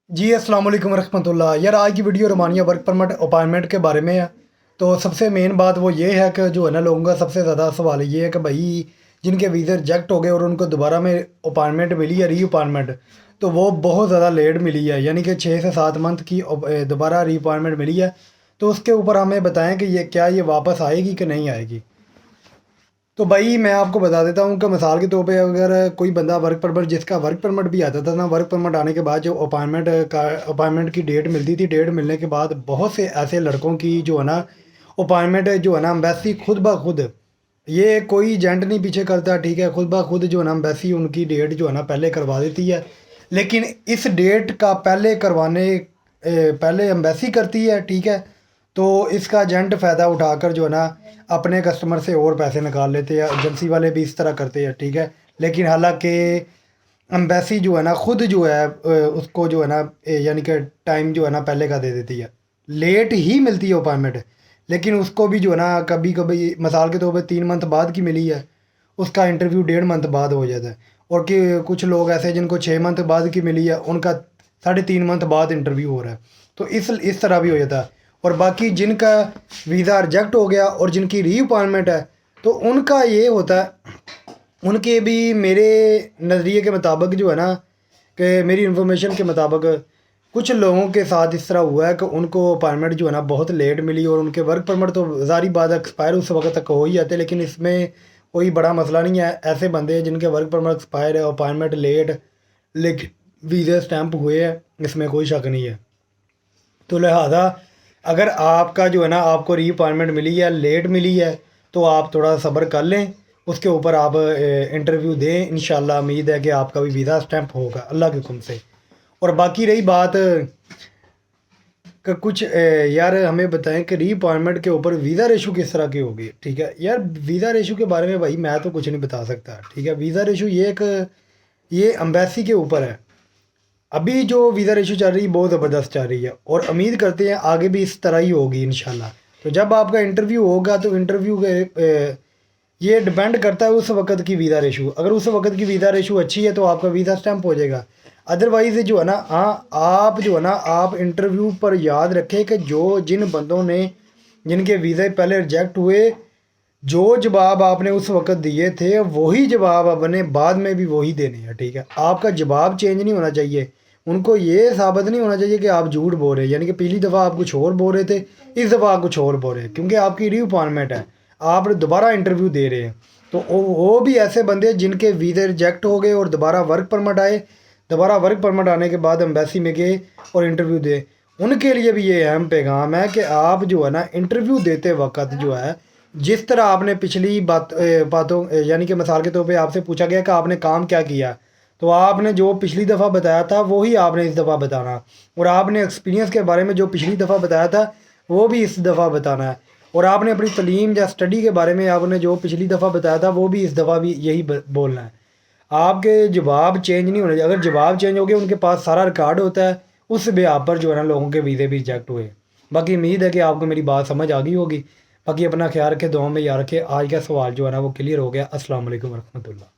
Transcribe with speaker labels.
Speaker 1: जी अस्सलाम वालेकुम रहमतुल्लाह। यार आज की video Romania work permit appointment के बारे में है। तो सबसे मेन बात वो ये है कि जो है ना लोगों का सबसे ज़्यादा सवाल ये है कि भाई जिनके वीज़े रिजेक्ट हो गए और उनको दोबारा में अपॉइंटमेंट मिली है री अपॉइंटमेंट, तो वो बहुत ज़्यादा लेट मिली है, यानी कि 6 से 7 मंथ की दोबारा री अपॉइंटमेंट मिली है। तो उसके ऊपर हमें बताएं कि ये क्या ये वापस आएगी कि नहीं आएगी। तो भाई मैं आपको बता देता हूँ कि मिसाल के तौर पे अगर कोई बंदा वर्क परमिट, जिसका वर्क परमिट भी आता था ना, वर्क परमिट आने के बाद जो अपॉइंटमेंट की डेट मिलती थी, डेट मिलने के बाद बहुत से ऐसे लड़कों की जो है ना अपॉइंटमेंट जो है ना एम्बेसी खुद ब खुद, ये कोई एजेंट नहीं पीछे करता, ठीक है, खुद ब खुद जो है ना एम्बेसी उनकी डेट जो है ना पहले करवा देती है। लेकिन इस डेट का पहले करवाने पहले एम्बेसी करती है, ठीक है। तो इसका एजेंट फ़ायदा उठाकर जो है ना अपने कस्टमर से और पैसे निकाल लेते हैं, एजेंसी वाले भी इस तरह करते हैं, ठीक है। लेकिन हालांकि एम्बेसी जो है ना खुद जो है उसको जो है ना यानी कि टाइम जो है ना पहले का दे देती है, लेट ही मिलती है अपॉइंटमेंट। लेकिन उसको भी जो है ना कभी कभी मिसाल के तौर पे 3 मंथ बाद की मिली है, उसका इंटरव्यू 1.5 मंथ बाद हो जाता है। और कि कुछ लोग ऐसे जिनको 6 मंथ बाद की मिली है, उनका 3.5 मंथ बाद इंटरव्यू हो रहा है। तो इस तरह भी हो जाता है। और बाकी जिनका वीज़ा रिजेक्ट हो गया और जिनकी री अपॉइंटमेंट है, तो उनका ये होता है, उनके भी मेरे नज़रिए के मुताबिक जो है ना कि मेरी इन्फॉर्मेशन के मुताबिक कुछ लोगों के साथ इस तरह हुआ है कि उनको अपॉइंटमेंट जो है ना बहुत लेट मिली और उनके वर्क परमिट तो ज़ारी बात एक्सपायर उस वक्त तक हो ही जाते, लेकिन इसमें कोई बड़ा मसला नहीं है। ऐसे बंदे हैं जिनके वर्क परमिट एक्सपायर है, अपॉइंटमेंट लेट, लेकिन वीज़े स्टैंप हुए हैं, इसमें कोई शक नहीं है। तो लिहाजा अगर आपका जो है ना आपको री अपॉइंटमेंट मिली है, लेट मिली है, तो आप थोड़ा सब्र कर लें, उसके ऊपर आप इंटरव्यू दें। इंशाल्लाह उम्मीद है कि आपका भी वीज़ा स्टैंप होगा अल्लाह के हुक्म से। और बाकी रही बात कि कुछ यार हमें बताएं कि री अपॉइंटमेंट के ऊपर वीज़ा रेशू किस तरह की होगी, ठीक है। यार वीज़ा रेशू के बारे में भाई मैं तो कुछ नहीं बता सकता, ठीक है। वीज़ा रेशू ये एक ये एम्बेसी के ऊपर है। अभी जो वीज़ा रेशो चल रही है बहुत ज़बरदस्त चल रही है और उम्मीद करते हैं आगे भी इस तरह ही होगी इंशाल्लाह। तो जब आपका इंटरव्यू होगा तो इंटरव्यू के ये डिपेंड करता है उस वक्त की वीज़ा रेशो। अगर उस वक्त की वीज़ा रेशो अच्छी है तो आपका वीज़ा स्टैंप हो जाएगा। अदरवाइज़ जो है ना, हाँ आप जो है ना आप इंटरव्यू पर याद रखें कि जो जिन बंदों ने जिनके वीज़े पहले रिजेक्ट हुए, जो जवाब आपने उस वक्त दिए थे वही जवाब आपने बाद में भी वही देने हैं, ठीक है। आपका जवाब चेंज नहीं होना चाहिए। उनको ये साबित नहीं होना चाहिए कि आप झूठ बोल रहे हैं, यानी कि पिछली दफ़ा आप कुछ और बोल रहे थे, इस दफ़ा आप कुछ और बोल रहे हैं, क्योंकि आपकी री अपॉइंटमेंट है, आप दोबारा इंटरव्यू दे रहे हैं। तो वो भी ऐसे बंदे हैं जिनके वीज़े रिजेक्ट हो गए और दोबारा वर्क परमिट आए, दोबारा वर्क परमिट आने के बाद एम्बेसी में गए और इंटरव्यू दे, उनके लिए भी ये अहम पैगाम है कि आप जो है ना इंटरव्यू देते वक्त जो है, जिस तरह आपने पिछली बातों यानी कि मिसाल के तौर पे आपसे पूछा गया कि आपने काम क्या किया, तो आपने जो पिछली दफ़ा बताया था वही आपने इस दफ़ा बताना। और आपने एक्सपीरियंस के बारे में जो पिछली दफ़ा बताया था वो भी इस दफ़ा बताना है। और आपने अपनी तलीम या स्टडी के बारे में आपने जो पिछली दफ़ा बताया था वो भी इस दफ़ा भी यही बोलना है। आपके जवाब चेंज नहीं होने चाहिए। अगर जवाब चेंज हो गए, उनके पास सारा रिकॉर्ड होता है, उस बिहाफ पर जो है ना लोगों के वीज़े भी रिजेक्ट हुए। बाकी उम्मीद है कि आपको मेरी बात समझ आ गई होगी। बाकी अपना ख्याल रखें, दुआ में याद रखें। आज का सवाल जो है ना वो क्लियर हो गया। अस्सलाम वालेकुम रहमतुल्लाह।